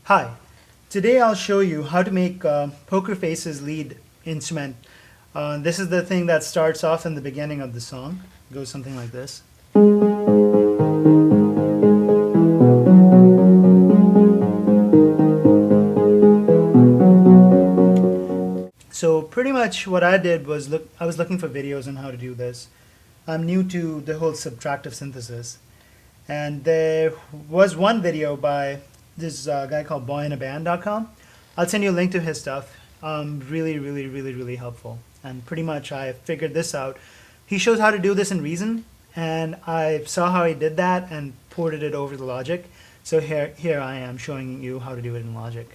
Hi, today I'll show you how to make Poker Face's lead instrument. This is the thing that starts off in the beginning of the song. It goes something like this. So pretty much what I did was I was looking for videos on how to do this. I'm new to the whole subtractive synthesis. And there was one video by this guy called boyinaband.com. I'll send you a link to his stuff. Really helpful. And pretty much I figured this out. He shows how to do this in Reason, and I saw how he did that and ported it over to Logic. So here I am showing you how to do it in Logic.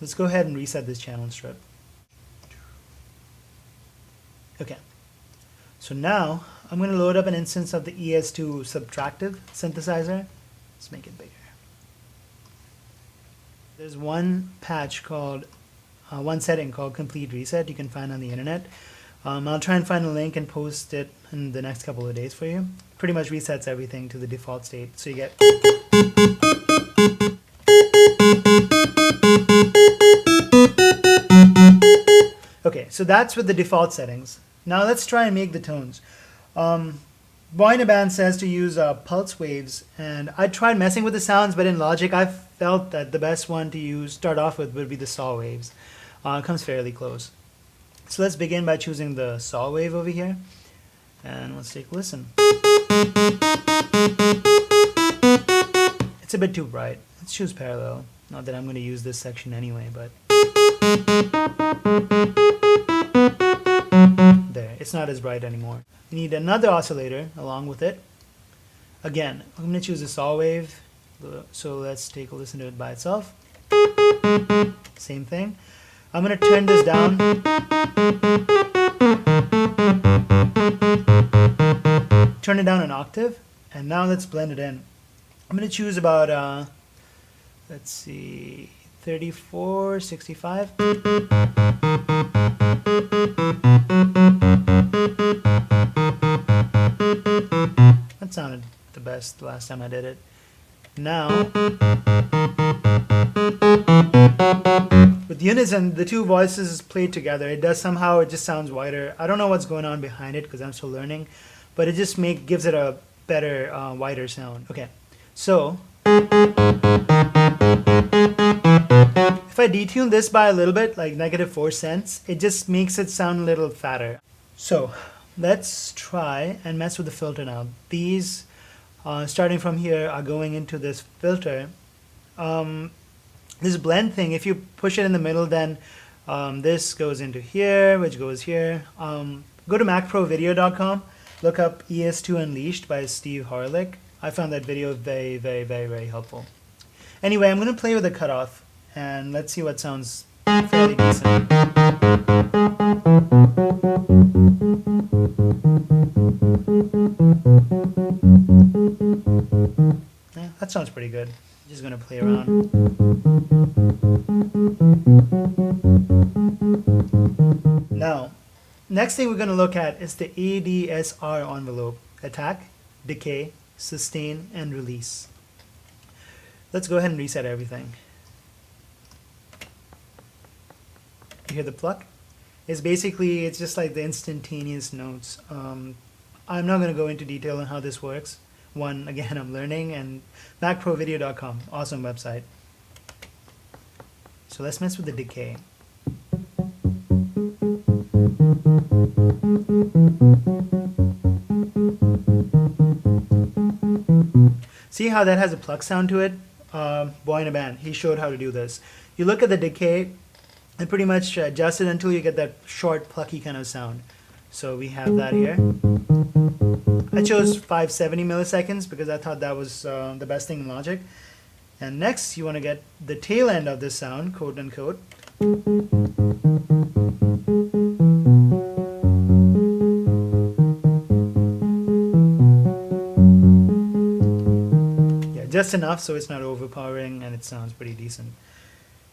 Let's go ahead and reset this channel strip. Okay. So now I'm going to load up an instance of the ES2 subtractive synthesizer. Let's make it bigger. There's one patch called, one setting called Complete Reset you can find on the internet. I'll try and find a link and post it in the next couple of days for you. Pretty much resets everything to the default state. So you get okay, so that's with the default settings. Now let's try and make the tones. Boyinaband says to use pulse waves, and I tried messing with the sounds, but in Logic I felt that the best one to start off with would be the saw waves. It comes fairly close. So let's begin by choosing the saw wave over here, and let's take a listen. It's a bit too bright. Let's choose parallel. Not that I'm going to use this section anyway, but there, it's not as bright anymore. You need another oscillator along with it. Again, I'm going to choose a saw wave, so let's take a listen to it by itself. Same thing. I'm going to turn this down. Turn it down an octave, and now let's blend it in. I'm going to choose about, let's see, 34, 65. That sounded the best the last time I did it. Now, with unison, the two voices played together. It just sounds wider. I don't know what's going on behind it because I'm still learning, but it just gives it a better, wider sound. Okay, so if I detune this by a little bit, like -4 cents, it just makes it sound a little fatter. So let's try and mess with the filter now. These, starting from here, are going into this filter. This blend thing, if you push it in the middle, then this goes into here, which goes here. Go to macprovideo.com, look up ES2 Unleashed by Steve Harlick. I found that video very helpful. Anyway, I'm going to play with the cutoff, and let's see what sounds fairly decent. Yeah, that sounds pretty good. Just going to play around. Now, next thing we're going to look at is the ADSR envelope: attack, decay, sustain, and release. Let's go ahead and reset everything. You hear the pluck? It's just like the instantaneous notes. I'm not going to go into detail on how this works. Again, I'm learning, and macprovideo.com, awesome website. So let's mess with the decay. See how that has a pluck sound to it? Boyinaband, he showed how to do this. You look at the decay and pretty much adjust it until you get that short, plucky kind of sound. So we have that here. I chose 570 milliseconds because I thought that was the best thing in Logic. And next, you want to get the tail end of this sound, quote unquote. Yeah, just enough so it's not overpowering and it sounds pretty decent.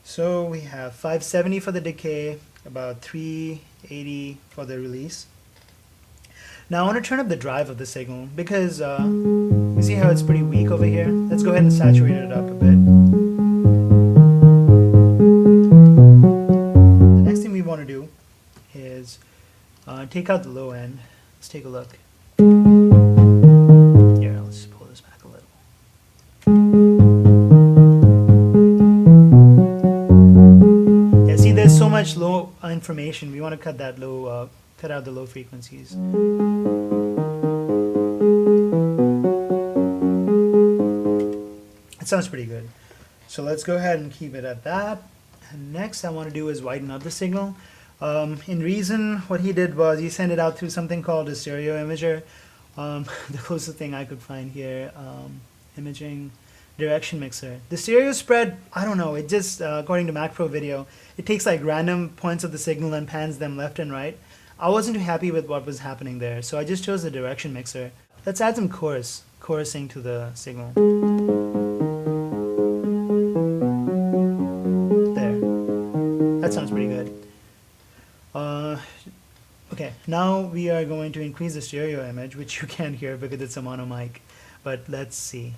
So we have 570 for the decay, about 380 for the release. Now I want to turn up the drive of the signal because you see how it's pretty weak over here? Let's go ahead and saturate it up a bit. take out the low end. Let's take a look. Here, let's just pull this back a little. Yeah, see, there's so much low information. We want to cut that low, cut out the low frequencies. It sounds pretty good. So let's go ahead and keep it at that. And next I want to do is widen up the signal. In Reason, what he did was he sent it out through something called a stereo imager. The closest thing I could find here, imaging direction mixer. The stereo spread, I don't know, it just, according to Mac Pro Video, it takes like random points of the signal and pans them left and right. I wasn't too happy with what was happening there, so I just chose the direction mixer. Let's add some chorusing to the signal. That sounds pretty good. Okay, now we are going to increase the stereo image, which you can't hear because it's a mono mic. But let's see.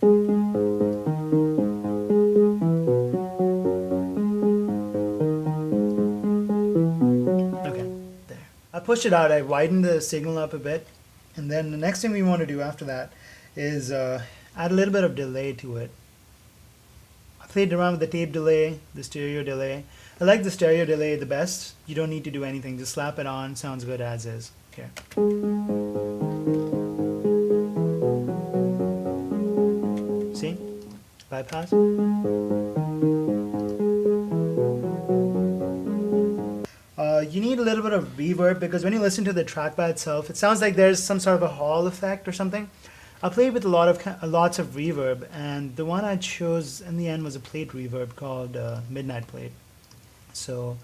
Okay, there. I pushed it out, I widened the signal up a bit. And then the next thing we want to do after that is add a little bit of delay to it. I played around with the tape delay, the stereo delay. I like the stereo delay the best. You don't need to do anything. Just slap it on. Sounds good as is. Here. See? Bypass. You need a little bit of reverb because when you listen to the track by itself, it sounds like there's some sort of a hall effect or something. I played with lots of reverb, and the one I chose in the end was a plate reverb called Midnight Plate. So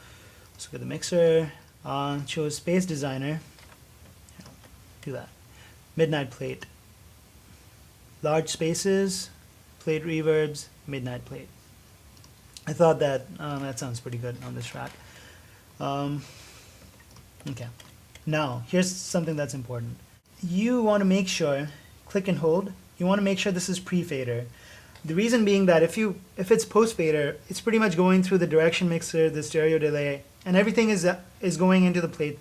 let's look at the mixer, chose Space Designer, do that, Midnight Plate, large spaces, plate reverbs, Midnight Plate. I thought that that sounds pretty good on this track. Okay, now here's something that's important. You want to make sure, click and hold, you want to make sure this is pre-fader. The reason being that if it's post-fader, it's pretty much going through the direction mixer, the stereo delay, and everything is going into the plate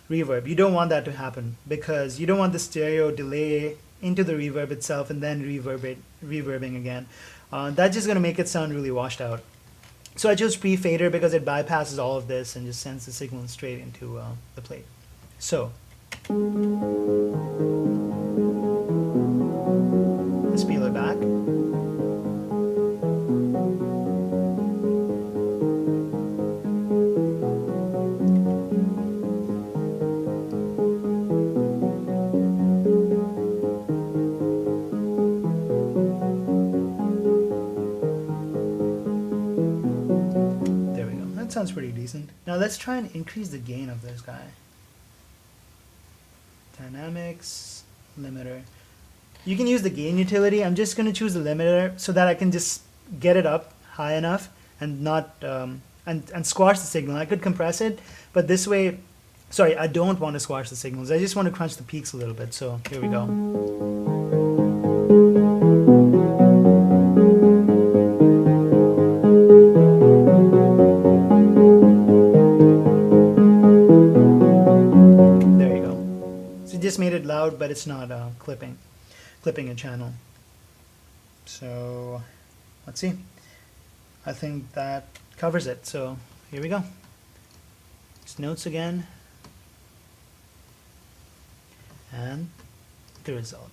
reverb. You don't want that to happen because you don't want the stereo delay into the reverb itself and then reverbing again. That's just going to make it sound really washed out. So I chose pre-fader because it bypasses all of this and just sends the signal straight into the plate. So let's peel it back. Sounds pretty decent. Now let's try and increase the gain of this guy. Dynamics, limiter. You can use the gain utility. I'm just going to choose the limiter so that I can just get it up high enough and not and squash the signal. I could compress it, but this way, sorry, I don't want to squash the signals. I just want to crunch the peaks a little bit. So here we go. Just made it loud, but it's not clipping a channel. So let's see. I think that covers it. So here we go. It's notes again, and the result.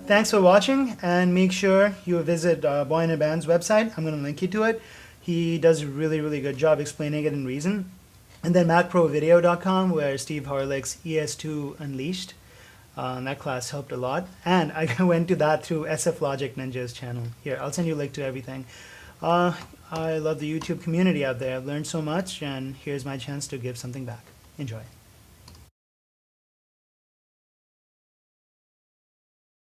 Thanks for watching, and make sure you visit Boy in a Band's website. I'm going to link you to it. He does a really good job explaining it in Reason. And then MacProVideo.com, where Steve Harlick's ES2 Unleashed. That class helped a lot. And I went to that through SF Logic Ninja's channel. Here, I'll send you a link to everything. I love the YouTube community out there. I've learned so much, and here's my chance to give something back. Enjoy.